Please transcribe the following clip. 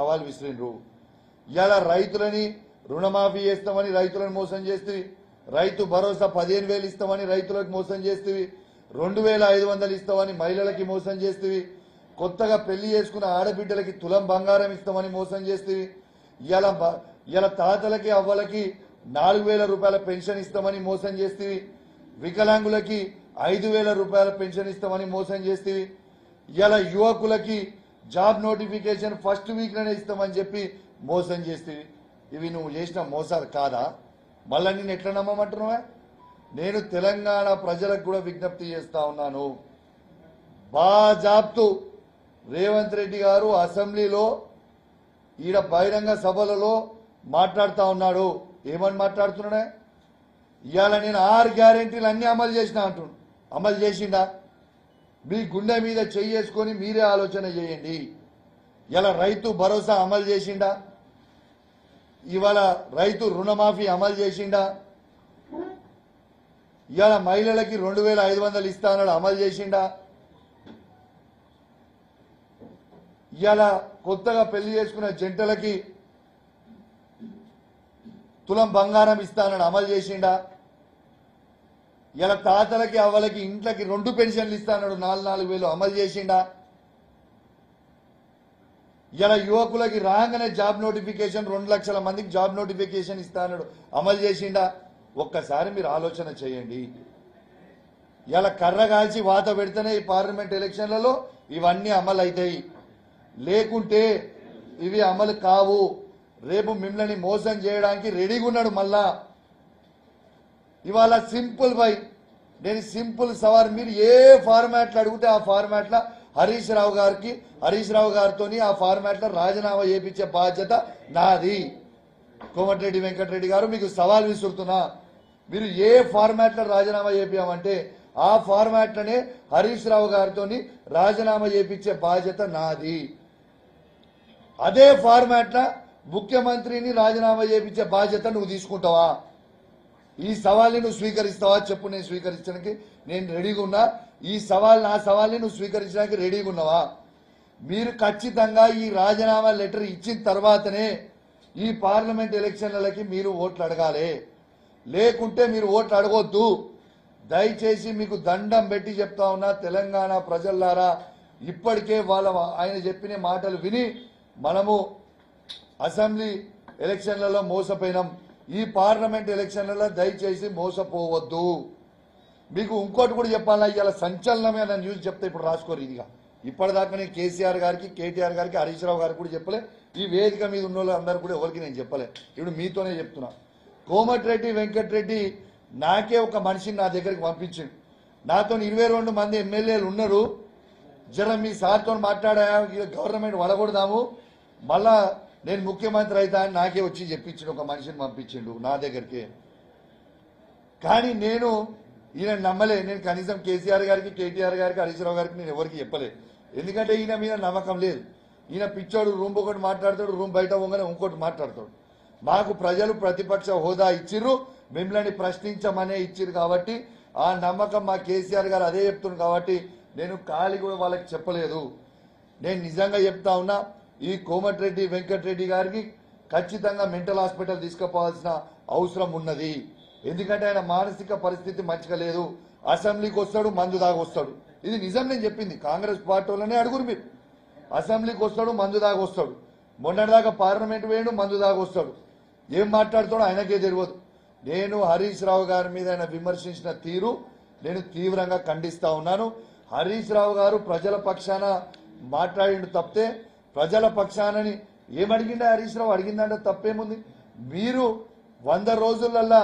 సవాల్ విసిరిండ్రు. ఇవాళ రైతులని రుణమాఫీ చేస్తామని రైతులను మోసం చేస్తేవి, రైతు భరోసా 15,000 ఇస్తామని రైతులకు మోసం చేస్తేవి, 2,500 ఇస్తామని మహిళలకి మోసం చేస్తేవి, కొత్తగా పెళ్లి చేసుకున్న ఆడబిడ్డలకి తులం బంగారం ఇస్తామని మోసం చేస్తేవి, ఇవాళ తాతలకి అవ్వలకి 4,000 రూపాయల పెన్షన్ ఇస్తామని మోసం చేస్తేవి, వికలాంగులకి 5,000 రూపాయల పెన్షన్ ఇస్తామని మోసం చేస్తేవి, ఇవాళ యువకులకి జాబ్ నోటిఫికేషన్ ఫస్ట్ వీక్ లోనే ఇస్తామని చెప్పి మోసం చేస్తేవి. ఇవి నువ్వు చేసిన మోసాలు కాదా? మళ్ళా నేను ఎట్లా నమ్మమంటున్నావా? నేను తెలంగాణ ప్రజలకు కూడా విజ్ఞప్తి చేస్తా ఉన్నాను. బాజాబ్తు రేవంత్ రెడ్డి గారు అసెంబ్లీలో ఈడ బహిరంగ సభలలో మాట్లాడుతా ఉన్నాడు. ఏమని మాట్లాడుతున్నాడే? ఇవాళ నేను 6 గ్యారెంటీలు అన్ని అమలు చేసిన అంటున్నాడు. అమలు చేసిండా? మీ గుండె మీద చేసుకొని మీరే ఆలోచన చేయండి. ఇలా రైతు భరోసా అమలు చేసిండా? ఇవాళ రైతు రుణమాఫీ అమలు చేసిండా? ఇవాళ మహిళలకి 2,500 ఇస్తానని అమలు చేసిండా? ఇవాళ కొత్తగా పెళ్లి చేసుకున్న జంటలకి తులం బంగారం ఇస్తానని అమలు చేసిండా? ఇలా తాతలకి అవ్వలకి ఇంట్లకి 2 పెన్షన్లు ఇస్తాడు 4,000 అమలు చేసిండా? ఇలా యువకులకి రాగానే జాబ్ నోటిఫికేషన్ 2 లక్షల మందికి జాబ్ నోటిఫికేషన్ ఇస్తాడు అమలు చేసిండా? ఒక్కసారి మీరు ఆలోచన చేయండి. ఇలా కర్ర కాల్చి వాత పెడితేనే ఈ పార్లమెంట్ ఎలక్షన్లలో ఇవన్నీ అమలు అవుతాయి. లేకుంటే ఇవి అమలు కావు. రేపు మిమ్మల్ని మోసం చేయడానికి రెడీగా ఉన్నాడు. మళ్ళా ఇవాళ సింపుల్ బై నేను సింపుల్ సవాల్, మీరు ఏ ఫార్మాట్లు అడిగితే ఆ ఫార్మాట్లో హరీష్ రావు గారితో ఆ ఫార్మాట్లో రాజీనామా చేయించే బాధ్యత నాది. కోమటిరెడ్డి వెంకటరెడ్డి గారు మీకు సవాల్ విసురుతున్నా. మీరు ఏ ఫార్మాట్లో రాజీనామా చేయించామంటే ఆ ఫార్మాట్లోనే హరీష్ రావు గారితో రాజీనామా చేయించే బాధ్యత నాది. అదే ఫార్మాట్లో ముఖ్యమంత్రిని రాజీనామా చేయించే బాధ్యత నువ్వు తీసుకుంటావా? ఈ సవాల్ని నువ్వు స్వీకరిస్తావా చెప్పు. నేను స్వీకరించడానికి నేను రెడీగా ఉన్నా. నా సవాల్ని నువ్వు స్వీకరించడానికి రెడీగా ఉన్నావా? మీరు ఖచ్చితంగా ఈ రాజీనామా లెటర్ ఇచ్చిన తర్వాతనే ఈ పార్లమెంట్ ఎలక్షన్లకి మీరు ఓట్లు అడగాలి. లేకుంటే మీరు ఓట్లు అడగొద్దు. దయచేసి మీకు దండం పెట్టి చెప్తా ఉన్నా, తెలంగాణ ప్రజల్లారా, ఇప్పటికే ఆయన చెప్పిన మాటలు విని మనము అసెంబ్లీ ఎలక్షన్లలో మోసపోయినాం. ఈ పార్లమెంట్ ఎలక్షన్లలో దయచేసి మోసపోవద్దు. మీకు ఇంకోటి కూడా చెప్పాలా, ఇవాళ సంచలనమైన న్యూస్ చెప్తే ఇప్పుడు రాసుకోరు. ఇదిగా ఇప్పటిదాకా నేను కేసీఆర్ గారికి, కేటీఆర్ గారికి, హరీష్ రావు గారికి కూడా చెప్పలే. ఈ వేదిక మీద ఉన్న వాళ్ళందరూ కూడా ఎవరికి నేను చెప్పలే. ఇప్పుడు మీతోనే చెప్తున్నా. కోమటిరెడ్డి వెంకటరెడ్డి నాకే ఒక మనిషిని నా దగ్గరికి పంపించిండు. నాతో 22 మంది ఎమ్మెల్యేలు ఉన్నారు. జర మీ సార్తో మాట్లాడా, గవర్నమెంట్ వడగొడదాము, మళ్ళా నేను ముఖ్యమంత్రి అవుతా అని నాకే వచ్చి చెప్పించిండు. ఒక మనిషిని పంపించిండు నా దగ్గరికి. కానీ నేను ఈయన నమ్మలే. నేను కనీసం కేసీఆర్ గారికి, కేటీఆర్ గారికి, హరీష్ రావు గారికి నేను ఎవరికి చెప్పలే. ఎందుకంటే ఈయన మీద నమ్మకం లేదు. ఈయన పిచ్చోడు, రూమ్ ఒకటి మాట్లాడతాడు, రూమ్ బయట పోగానే ఇంకోటి మాట్లాడతాడు. మాకు ప్రజలు ప్రతిపక్ష హోదా ఇచ్చిర్రు, మిమ్మల్ని ప్రశ్నించమనే ఇచ్చిర్రు. కాబట్టి ఆ నమ్మకం మా కేసీఆర్ గారు అదే చెప్తున్నారు. కాబట్టి నేను ఖాళీ కూడా వాళ్ళకి చెప్పలేదు. నేను నిజంగా చెప్తా ఉన్నా, ఈ కోమటిరెడ్డి వెంకటరెడ్డి గారికి ఖచ్చితంగా మెంటల్ హాస్పిటల్ తీసుకుపోవాల్సిన అవసరం ఉన్నది. ఎందుకంటే ఆయన మానసిక పరిస్థితి మంచిగా లేదు. అసెంబ్లీకి వస్తాడు, మందు దాకా వస్తాడు. ఇది నిజం నేను చెప్పింది. కాంగ్రెస్ పార్టీ వాళ్ళనే అడుగురు మీరు. అసెంబ్లీకి వస్తాడు, మందు దాకా వస్తాడు. మొన్నటిదాకా పార్లమెంట్ వేయడు, మందు దాకా వస్తాడు. ఏం మాట్లాడుతాడో ఆయనకే తెలియదు. నేను హరీష్ రావు గారి మీద ఆయన విమర్శించిన తీరు నేను తీవ్రంగా ఖండిస్తా ఉన్నాను. హరీష్ రావు గారు ప్రజల పక్షాన మాట్లాడిండు తప్పితే, ప్రజల పక్షానని ఏమడిగిండే హరీష్ రావు? అడిగిందంటే తప్పేముంది? మీరు 100 రోజులల్లా